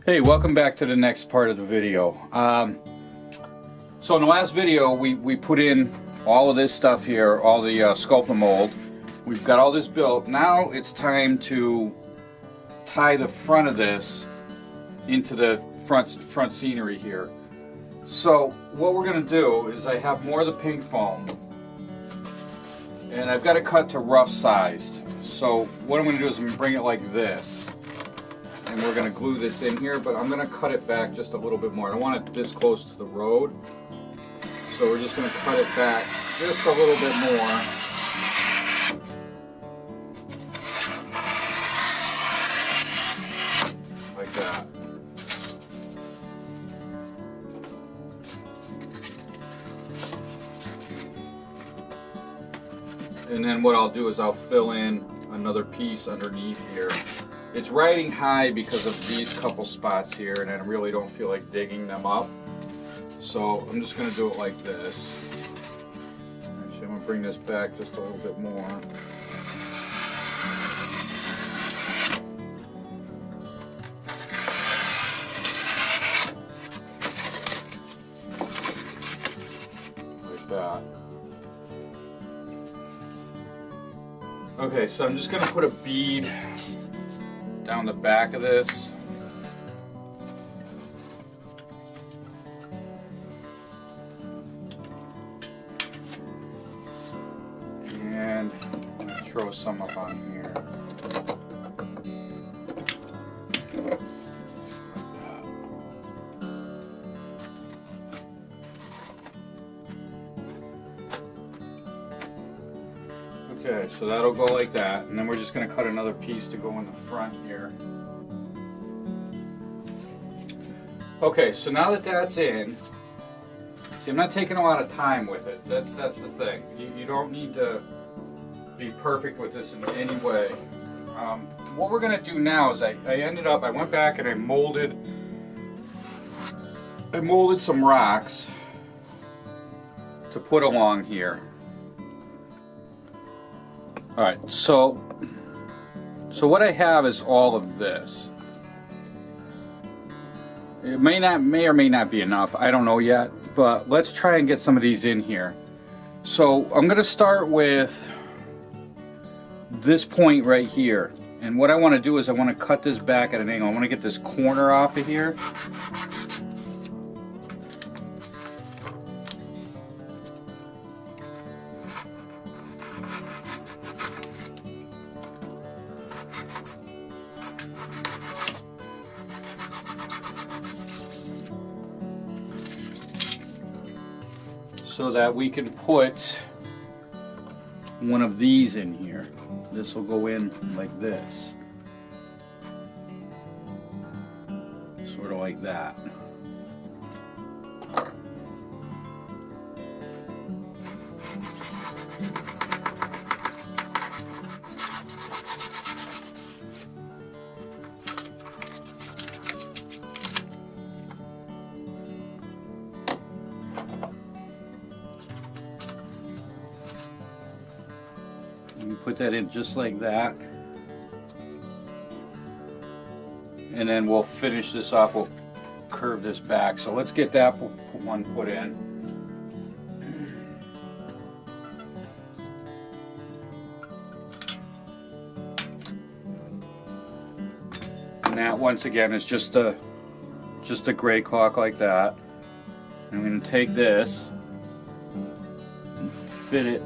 Hey, welcome back to the next part of the video. So in the last video we put in all of this stuff here, all the sculptor mold. We've got all this built. Now it's time to tie the front of this into the front scenery here. So what we're going to do is I have more of the pink foam and I've got it cut to rough sized. So what I'm going to do is I'm going to bring it like this. And we're going to glue this in here, but I'm going to cut it back just a little bit more. I don't want it this close to the road, so we're just going to cut it back just a little bit more. Like that. And then what I'll do is I'll fill in another piece underneath here. It's riding high because of these couple spots here, and I really don't feel like digging them up. So I'm just going to do it like this. Actually, I'm going to bring this back just a little bit more. Like that. Okay, so I'm just going to put a bead down the back of this. And I'm going to throw some up on here. Like that. Okay, so that'll go like that, and then we're just going to cut another piece to go in the front here. Okay, so now that that's in, see, I'm not taking a lot of time with it. That's the thing. You don't need to be perfect with this in any way. What we're going to do now is I went back and I molded some rocks to put along here. Alright, so what I have is all of this. It may or may not be enough, I don't know yet, but let's try and get some of these in here. So I'm going to start with this point right here, and what I want to do is I want to cut this back at an angle. I want to get this corner off of here. So that we can put one of these in here. This will go in like this. Sort of like that. Put that in just like that, and then we'll finish this off. We'll curve this back. So let's get that one put in. And that once again is just a gray caulk like that. I'm going to take this and fit it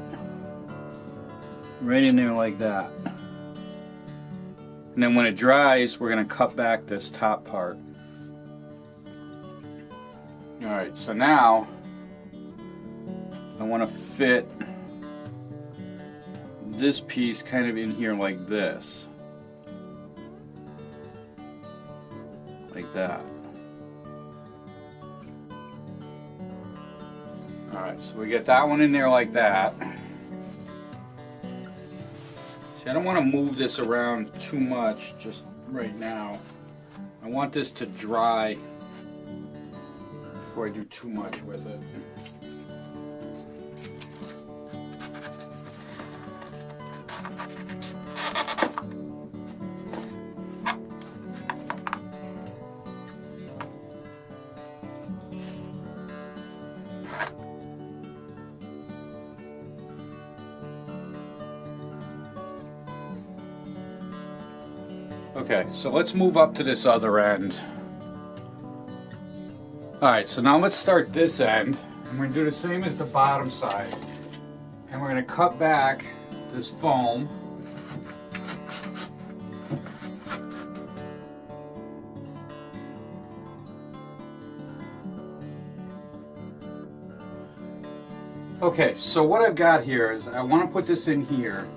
right in there like that. And then when it dries, we're going to cut back this top part. Alright, so now I want to fit this piece kind of in here like this. Like that. Alright, so we get that one in there like that. See, I don't want to move this around too much just right now. I want this to dry before I do too much with it. Okay, so let's move up to this other end. Alright, so now let's start this end, and we're going to do the same as the bottom side. And we're going to cut back this foam. Okay, so what I've got here is I want to put this in here,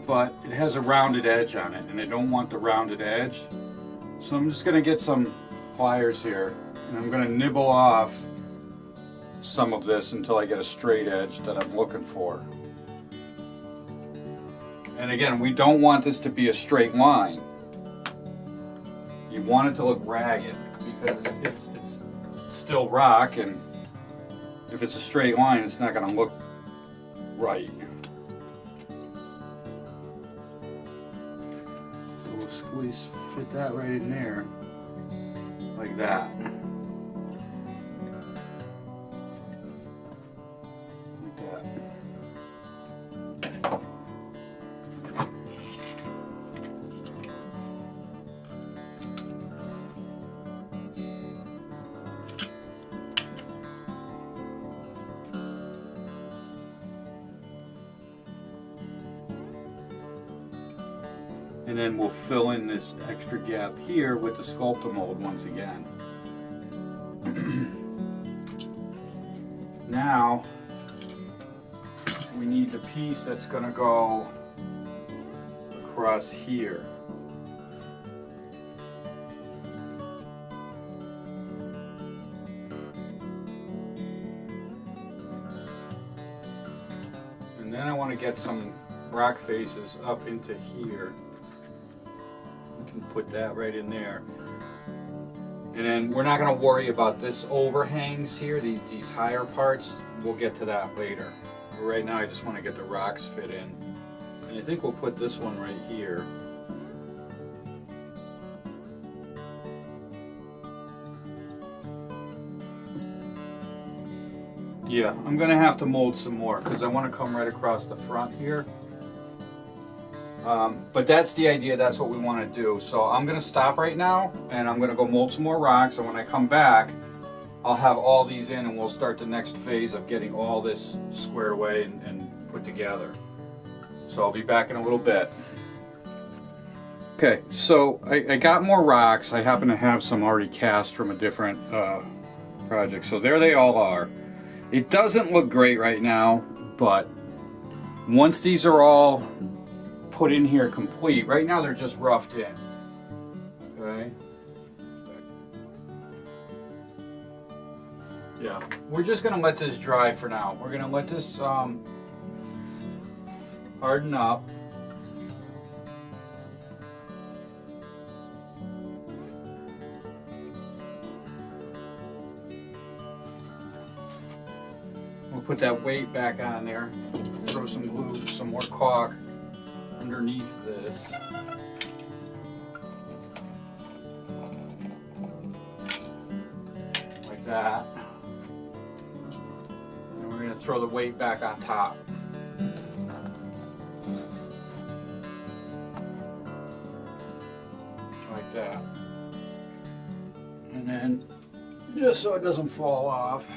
but it has a rounded edge on it, and I don't want the rounded edge. So I'm just going to get some pliers here, and I'm going to nibble off some of this until I get a straight edge that I'm looking for. And again, we don't want this to be a straight line. You want it to look ragged because it's still rock, and if it's a straight line, it's not going to look right. So we'll squeeze, fit that right in there, like that. Like that. And then we'll fill in this extra gap here with the sculptor mold once again. Now we need the piece that's going to go across here. And then I want to get some rock faces up into here. Put that right in there, and then we're not going to worry about this overhangs here, these higher parts. We'll get to that later. But right now I just want to get the rocks fit in, and I think we'll put this one right here. Yeah, I'm going to have to mold some more because I want to come right across the front here. But that's the idea, that's what we want to do. So I'm going to stop right now, and I'm going to go mold some more rocks, and when I come back, I'll have all these in, and we'll start the next phase of getting all this squared away and put together. So I'll be back in a little bit. Okay, so I got more rocks. I happen to have some already cast from a different project. So there they all are. It doesn't look great right now, but once these are all put in here complete, right now they're just roughed in. Okay. Yeah, we're just gonna let this dry for now. We're gonna let this harden up. We'll put that weight back on there. Throw some glue, some more caulk underneath this. Like that. And we're going to throw the weight back on top. Like that. And then, just so it doesn't fall off.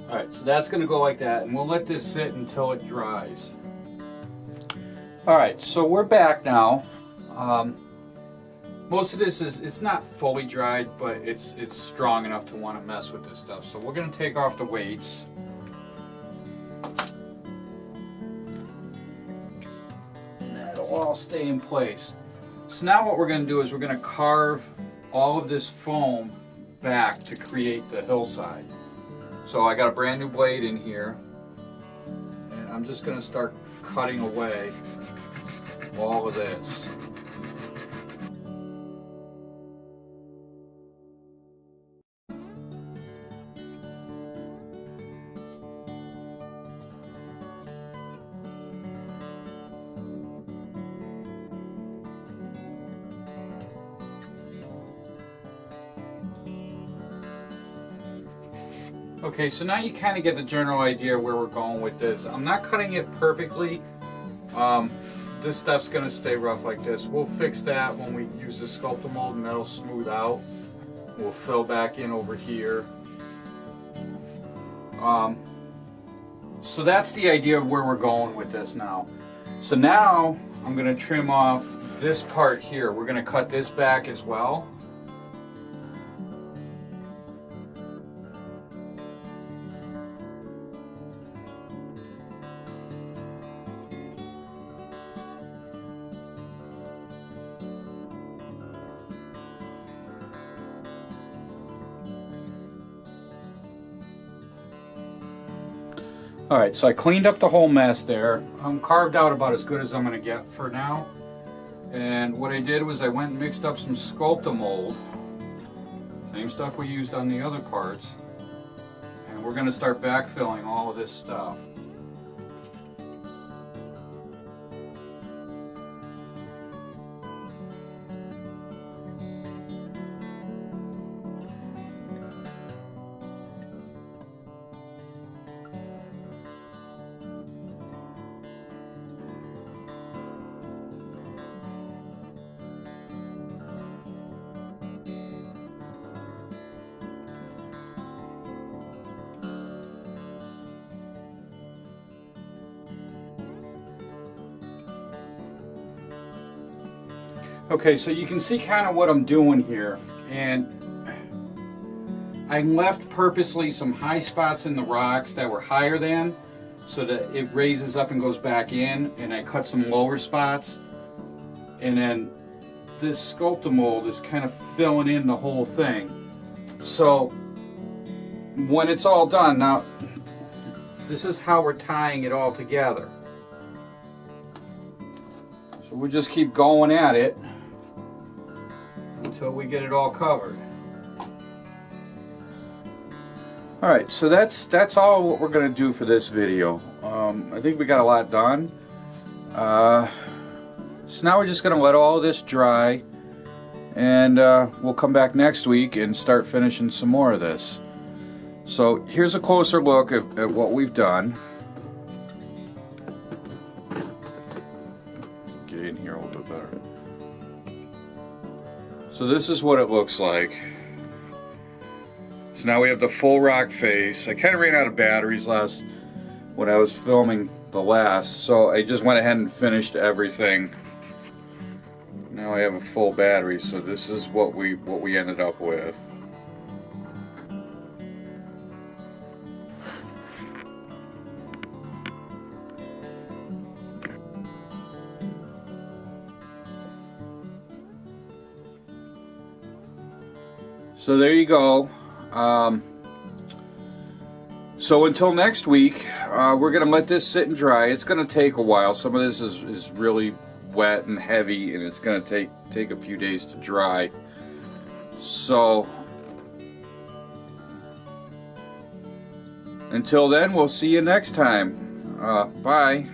Alright, so that's going to go like that, and we'll let this sit until it dries. Alright, so we're back now. Most of this it's not fully dried, but it's strong enough to want to mess with this stuff. So we're going to take off the weights. And that'll all stay in place. So now what we're going to do is we're going to carve all of this foam back to create the hillside. So I got a brand new blade in here, and I'm just going to start cutting away all of this. Okay, so now you kind of get the general idea where we're going with this. I'm not cutting it perfectly, this stuff's gonna stay rough like this. We'll fix that when we use the sculptor mold, and that'll smooth out. We'll fill back in over here. So that's the idea of where we're going with this now. So now I'm gonna trim off this part here. We're gonna cut this back as well. Alright, so I cleaned up the whole mess there. I'm carved out about as good as I'm going to get for now. And what I did was I went and mixed up some sculptor mold. Same stuff we used on the other parts. And we're going to start backfilling all of this stuff. Okay, so you can see kind of what I'm doing here, and I left purposely some high spots in the rocks that were higher than, so that it raises up and goes back in, and I cut some lower spots, and then this sculptor mold is kind of filling in the whole thing. So when it's all done, now this is how we're tying it all together. So we'll just keep going at it until we get it all covered. Alright, so that's all what we're going to do for this video. I think we got a lot done. So now we're just going to let all of this dry, and we'll come back next week and start finishing some more of this. So here's a closer look at what we've done. Get in here a little bit better. So this is what it looks like. So now we have the full rock face. I kind of ran out of batteries when I was filming the last, so I just went ahead and finished everything. Now I have a full battery, so this is what we ended up with. So there you go. So until next week, we're going to let this sit and dry. It's going to take a while. Some of this is really wet and heavy, and it's going to take a few days to dry. So until then, we'll see you next time. Bye.